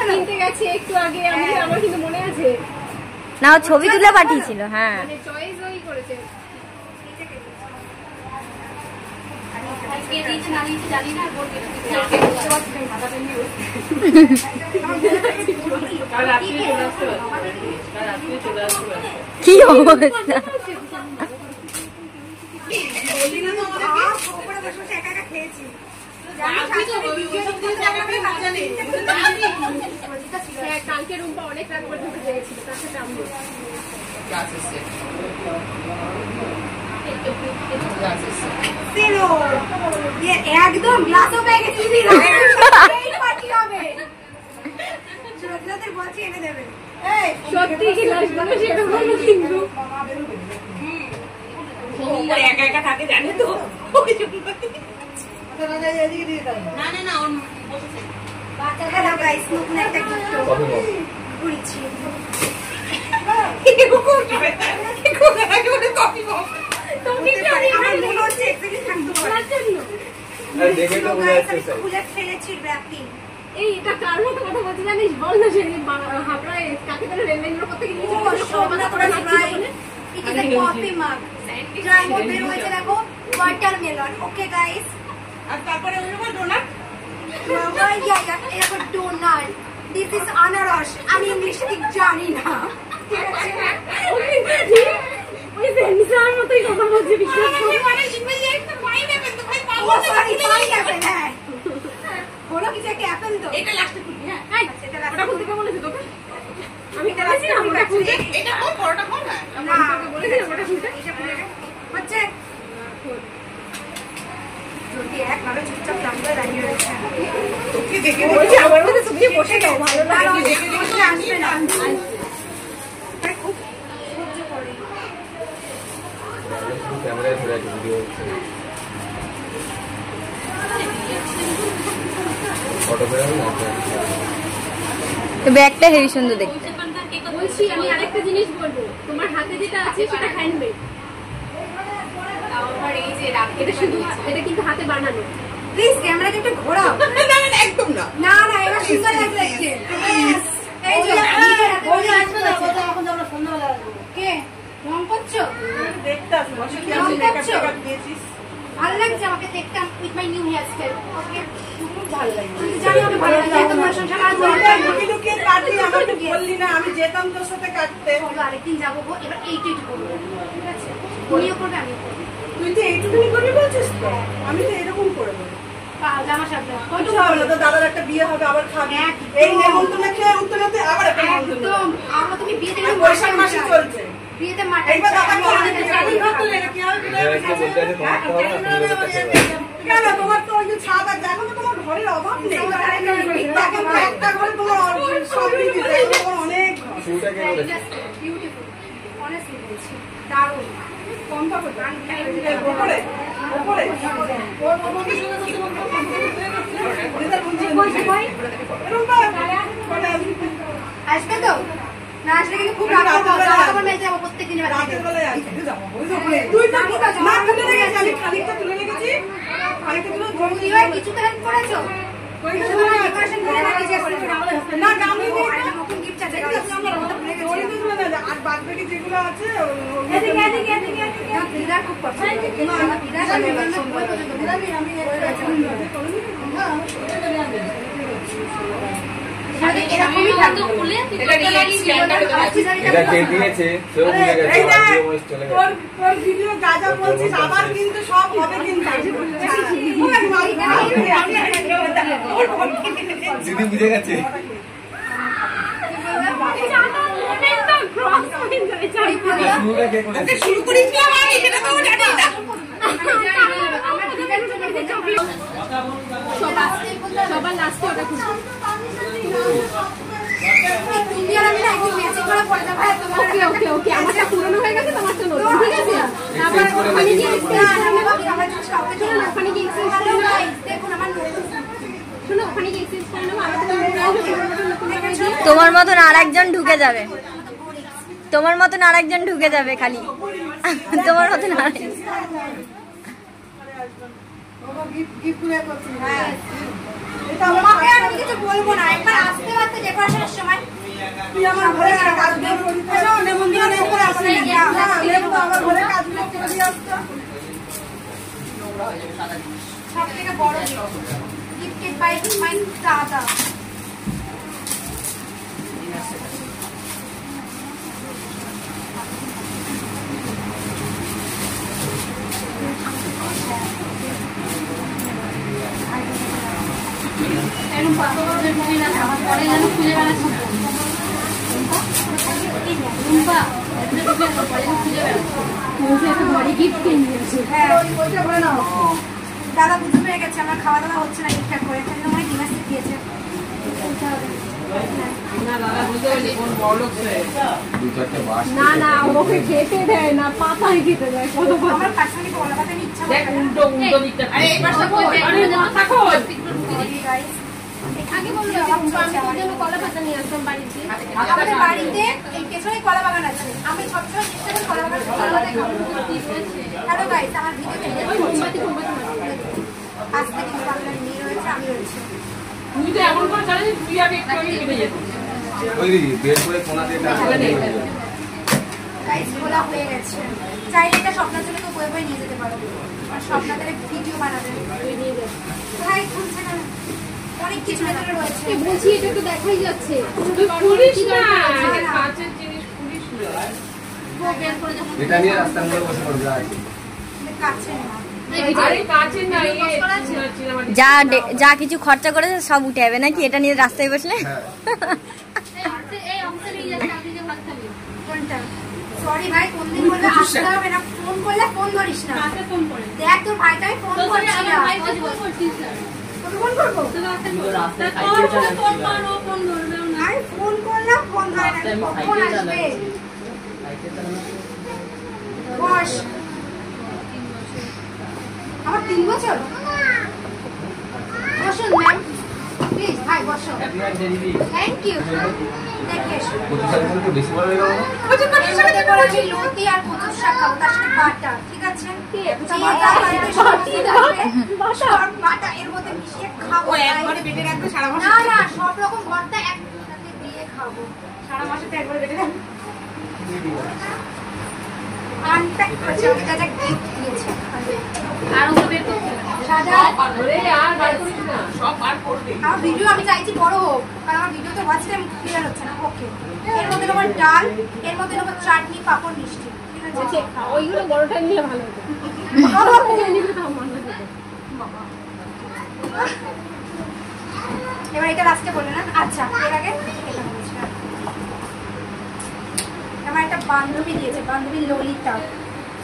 কিনতে গেছে একটু আগে, আমার কিন্তু মনে আছে না, ছবি তুলে পাঠিয়েছিল। হ্যাঁ মানে চয়েস ওই করেছে। কি অবস্থা! কালকে রুম্পা অনেক রাত পর্যন্ত জেগেছিল, তার সাথে আমি একদম গ্লাসও ব্যাগে চিনি হবে বলছি এনে দেবে। সত্যি গ্লাস গুলো সেরকম কিন্তু একা একা থাকে জানি তো। এটা কার মতো কথা বলতে জানিস বল না, সে হাবড়ায় কাকে তারা রেললাইনের উপর থেকে নিচে কফি মাগ যার মধ্যে রয়েছে দেখো ওয়াটারমেলন। ওকে গাইস, আর তারপরে ওই রকম ডোনাট, এরকম ডোনাট। দিস ইজ আনারস। আমি ইংলিশ ঠিক জানি না, ঠিক আছে? ওই সেন্সার মতোই কথা বলছে, বিশ্বাস করো। মানে ইংলিশে একটা পাইনাপল তো ভাই পাবো, সরি পাইনাপল। হ্যাঁ বলো কিছু একটা অ্যাপেল তো। এটা লাস্টে খুলবি। হ্যাঁ এটা লাস্টে খুলতে কে বলেছে তোকে? আমি এটা বলেছি না, ওটা খুলতে। এটা কোন বড়টা কোন? না তোকে বলেছি না ওটা খুলতে। এটা খুলে হচ্ছে যদি এক ভালো চুপচাপ লাম্বা দাঁড়িয়ে রয়েছে। তোকে দেখে বলছি আমার মধ্যে তুমি বসে যাও, ভালো লাগে দেখে দেখে আসবে না। তাই খুব সহ্য করে ক্যামেরায় ধরে একটা ভিডিও হচ্ছে, ফটো বের হলো না। তো ব্যাগটা হেভি সুন্দর দেখতে। বলছি আমি আরেকটা জিনিস বলবো, তোমার হাতে যেটা আছে সেটা হ্যান্ডমেড। আমার এই যে এটা শুধু এটা কিন্তু হাতে বানানো। প্লিজ ক্যামেরাটা একটু ঘোরাও। না না একদম না, না না এবার সুন্দর লাগছে দেখতে। এই যে ওই আসবে না, কথা এখন আমরা সন্ধ্যাবেলা আসবো। কে রং করছো? দেখতে আসো, বসে কি আমি মেকআপ টেকআপ দিয়েছিস? ভালো লাগছে আমাকে দেখতে with my new hairstyle. Okay ভালো লাগে, জানি আমি ভালো লাগে। তোমার সংসার আজ লুকিয়ে কাটলি, আমাকে বললি না, আমি যেতাম তোর সাথে কাটতে। চলো আরেকদিন যাবো গো, এবার এইটুকু করবো, ঠিক আছে? তুমিও করবে আমিও করবো। তুই তো এইটুকুনি করবি বলছিস তো, আমি তো এরকম করে দেবো। জামার সাথে কত হবে না, তো দাদার একটা বিয়ে হবে, আবার খাবি। এই নেমন্তন্নে খেয়ে উত্তরতে আবার একটা নেমন্তন্ন। একদম আমরা তুমি বিয়ে থেকে বৈশাখ মাসে চলছে, বিয়েতে মাঠে এইবার দাদা কি হবে? কেন তোমার তো ওই যে ছাদ আর দেখো তো, তোমার ঘরের অভাব নেই। একটা ঘরে তোমার সব কিছু অনেক বিউটিফুল, অনেস্টলি বলছি দারুণ। কোনটা করবে? উপরে উপরে আসবে তো না? আসলে কিন্তু খুব রাগ করবো, যাবো প্রত্যেকদিন রাতের বেলায় আসবে। খানিকটা তুলে রেখেছি, খানিকটা তুলে কিছু তো হেল্প করেছো? না গামলি নতুন গিফট আছে, আর বাদ বাকি যেগুলো আছে খুব পছন্দ। কিন্তু সব হবে দিদি বুঝে গেছে। শুরু করেছিলাম আমি, সেটা তো জানি না। সবার লাস্টে ওটা খুঁজবো। ওকে ওকে ওকে, আমারটা পুরনো হয়ে গেছে, তোমারটা নতুন, ঠিক আছে? তারপর ওখানে গিয়ে ওখানে গিয়ে দেখুন আমার শোনো, ওখানে গিয়ে এক্সচেঞ্জ করে নেবো। তোমার মতন আরেকজন ঢুকে যাবে, তোমার মতন আরেকজন ঢুকে যাবে খালি, তোমার মতন আরেকজন। তোমাকে আমি কিছু বলবো না, একবার আসতে আসতে ঘরে কাজগুলো এসো নেমন্তন্ন নেই করে আসলে আমার ঘরে কাজগুলো করে দিয়ে আসতো সবথেকে বড় গিফটেড বাই মাই দাদা এরকম পাথরের মুড়ি না আমার পরে যেন খুঁজে বেড়াচ্ছি রুম্পা দাদা বুঝতে পেরে গেছে আমার খাওয়া দাওয়া হচ্ছে না ঠিকঠাক করে এখানে মনে হয় ডিনার দিয়েছে না না ওকে খেতে দেয় না পাতায় খেতে দেয় কত আমার পার্সোনালি কলা পাতা আমি ইচ্ছা করে উল্টো উল্টো দিকটা আরে এই পাশটা কই আরে মাথা কই গাইস আগে বললো আমি জন্য কলা পাতা নিয়ে আসলাম বাড়িতে আমাদের বাড়িতে এই পেছনে কলা বাগান আছে আমি সবসময় চেষ্টা করি কলা বাগান খাবো হ্যালো গাইস আমার ভিডিওতে আজকে কিন্তু আপনার মেয়ে রয়েছে আমি রয়েছে তুই তো এমন করে জানিস তুই আগে একটু আগে কেটে যেত ওই বের করে কোনা দিয়ে গাইস খোলা হয়ে গেছে চাইলে এটা স্বপ্নের জন্য তো বয়ে বয়ে নিয়ে যেতে পারো আর স্বপ্নাদের ভিডিও বানাবে নিয়ে যাবে ভাই খুলছে না অনেক কিছু ভেতরে রয়েছে বলছি এটা তো দেখাই যাচ্ছে তুই পুলিশ না কাঁচের জিনিস পুলিশ না বের করে যখন এটা নিয়ে রাস্তার মধ্যে বসে পড়বে আর কাছে না আরে কাঁচের না যা যা কিছু খরচা করেছে সব উঠে যাবে নাকি এটা নিয়ে রাস্তায় বসলে এই অংশে নিয়ে যাচ্ছে আপনি যে ভাত খাবেন কোনটা সরি ভাই কোন দিন বলবে আসতে হবে না ফোন করলে ফোন ধরিস না কাকে ফোন করে দেখ তোর ভাইটাই ফোন করছে না ভাই ফোন করছিস না তোকে ফোন করব তো রাস্তায় খাইতে ফোন মারো ফোন ধরবে না আরে ফোন করলাম ফোন ধরে না কখন আসবে বস আমার 3 বছর বসুন ম্যাম প্লিজ ভাই বসো থ্যাংক ইউ দেখেন একটু বেশি বড় হয়ে গেল কচুর পাতার সাথে করেছি লতি আর কচুর শাক খাবো তার সাথে বাটা ঠিক আছে বাটা এর মধ্যে মিশিয়ে খাবো একবারে বেটে রাখবো সারা মাস না না সব রকম ভর্তা একসাথে দিয়ে খাবো সারা মাসে তো একবারে বেটে রাখবো আনপ্যাক করেছি ওটা যা গিফট দিয়েছে আর ওগুলো বের করতে সাদা আরে আর বার করিস না সব বার করবি আমার ভিডিও আমি চাইছি বড় হোক কারণ আমার ভিডিওতে ওয়াচ টাইম ক্লিয়ার হচ্ছে না ওকে এর মধ্যে নেবো ডাল এর মধ্যে নেবো চাটনি পাপড় মিষ্টি ঠিক আছে ওইগুলো বড়টা নিয়ে ভালো হতো এবার এটা লাস্টে বললে না আচ্ছা এর আগে এটা বলছিলাম আমার একটা বান্ধবী দিয়েছে বান্ধবী ললিতা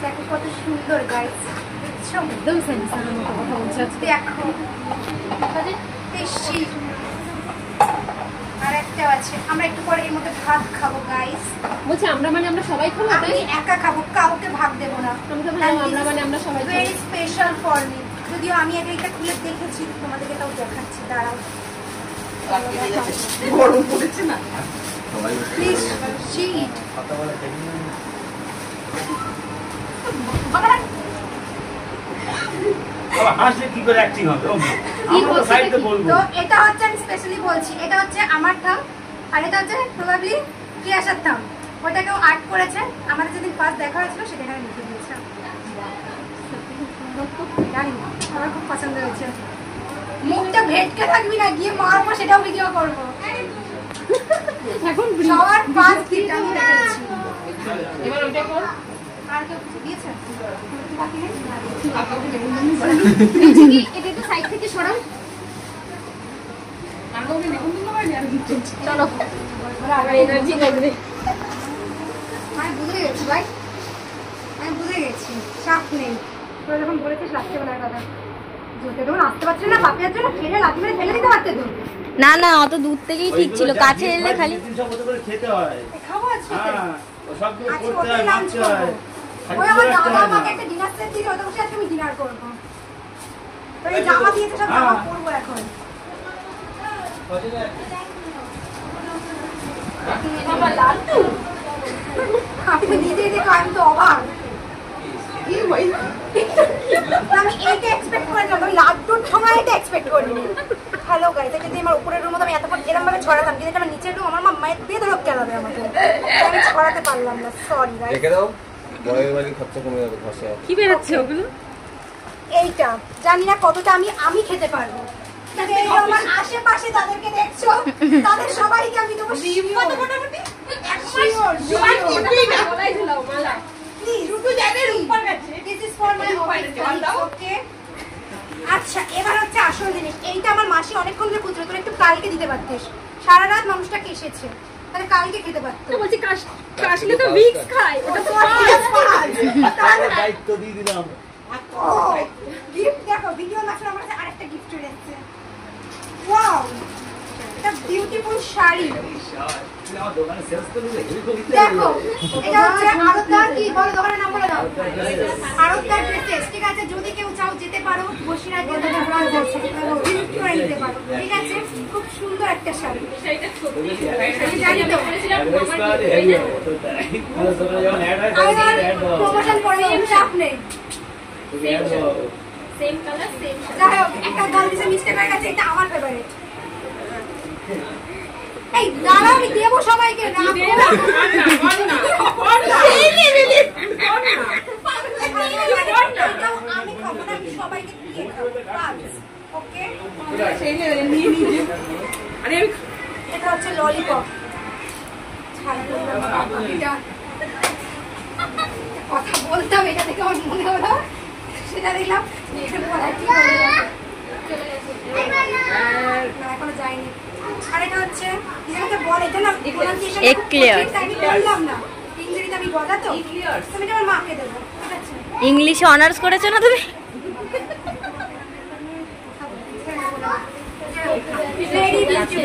দেখো কত সুন্দর গাইস দেখছো একদম সেন্সারের মতো কথা বলছে দেখো বেশি আর একটা আছে আমরা একটু পরে এর মধ্যে ভাত খাবো গাইস বলছি আমরা মানে আমরা সবাই খাবো আমি একা খাবো কাউকে ভাগ দেবো না আমি তো ভাবলাম আমরা মানে আমরা সবাই খাবো ভেরি স্পেশাল ফর মি যদিও আমি আগে এটা খুলে দেখেছি তোমাদেরকে তাও দেখাচ্ছি দাঁড়াও গরম পড়েছে না সবাই প্লিজ শিট কথা বলে হাসলে কি করে অ্যাক্টিং হবে আমরা সাইডে বলবো তো এটা হচ্ছে আমি স্পেশালি বলছি এটা হচ্ছে আমার থাম আর এটা হচ্ছে প্রবাবলি ক্রিয়াশার থাম ওটা কেউ আর্ট করেছে আমাদের যেদিন ফার্স্ট দেখা হয়েছিল সেটা এখানে লিখে দিয়েছে জানি না আমার খুব পছন্দ হয়েছে মুখটা ভেটকে থাকবি না গিয়ে মারবো সেটাও ভিডিও করবো এখন সবার ফার্স্ট গিফট আমি রেখেছি এবার ওটা কর আর কেউ কিছু দিয়েছে এটা একটু সাইড থেকে সরাও আর ওকে দেখুন তো ভাই আর চলো আবার এনার্জি লাগবে আমি বুঝে গেছি ভাই আমি বুঝে গেছি চাপ নেই তোরা যখন বলেছিস রাত্রেবেলার কথা জোতে তখন আসতে পারছে না বাপের জন্য ফেলে লাথি মেরে ফেলে দিতে পারতে তো না না অত দূর থেকেই ঠিক ছিল কাছে এলে খালি সব মতো করে খেতে হয় খাবো আজকে হ্যাঁ সব কিছু আজকে করতে ওটাই হয় লাঞ্চ ভাবতে হয় করবো ওই আমার দাদা আমাকে একটা ডিনার সেট দিয়েছে ওটা বসে আজকে আমি ডিনার করবো তো এই জামা দিয়েছে সব জামা পরবো এখন বাবা লাড্ডু আমি তো নিজেই দেখো আমি তো অবাক আমি এইটা এক্সপেক্ট করেছিলাম, আমি লাড্ডুর সময় এটা এক্সপেক্ট করিনি। হ্যালো গাইস, এটা যদি আমার উপরের রুম হতো আমি এতক্ষণ এরকম ভাবে ছড়াতাম, কিন্তু আমার নিচের রুম আমার মা মায়ের বেদরক কেলাবে আমাকে, আমি ছড়াতে পারলাম না, সরি গাইস। রেখে দাও, বয়ের বাড়ি খরচা কমে যাবে খরচা। কি বেরোচ্ছে ওগুলো? এইটা জানি না কতটা আমি খেতে পারবো, কিন্তু এই আমার আশেপাশে তাদেরকে দেখছো, তাদের সবাইকে আমি দেবো কত মোটামুটি 100 গলায় ঝুলাও মালা। আচ্ছা, এবার হচ্ছে আসল জিনিস। এইটা আমার মাসি অনেকক্ষণ ধরে খুঁজলো, তোর একটু কালকে দিতে পারতিস, সারা রাত মানুষটাকে এসেছে, তাহলে কালকে খেতে পারতো। বলছি কাশলে তো ভিক্স খায়, ওটা তো দায়িত্ব দিয়ে দিলাম। গিফট দেখো, ভিডিও মাসের আমার কাছে আরেকটা গিফট চলে যাচ্ছে। ওয়াও, এটা বিউটিফুল শাড়ি। দেখো, এটা হচ্ছে আরতদার, কি বলো দোকানের নাম বলে দাও। আরতদার ড্রেসেস, ঠিক আছে? যদি কেউ চাও যেতে পারো, বসিরহাট গিফট করে নিতে পারো, ঠিক আছে? খুব সুন্দর একটা শাড়ি। আমি জানি তো, প্রমোশন করে দেবো, চাপ নেই। Same colour same. যাই হোক, একটা গলদিসে মিস্টেক হয়ে গেছে, এটা আমার ফেভারিট। এই দাঁড়াও, আমি দেবো সবাইকে না। আমি খাবো না, আমি সবাইকে দিয়ে খাবো। ওকে, এটা হচ্ছে ললিপপ। কথা বলতাম, এটা থেকে আমার মনে হলো, সেটা দেখলাম এখনো যায়নি। আর এটা হচ্ছে বল, এটা না আমি বললাম না, ইংরেজিতে আমি গদা, তো তুমি আমার মাকে দেবো, ঠিক আছে? ইংলিশে অনার্স করেছো না তুমি? Very beautiful.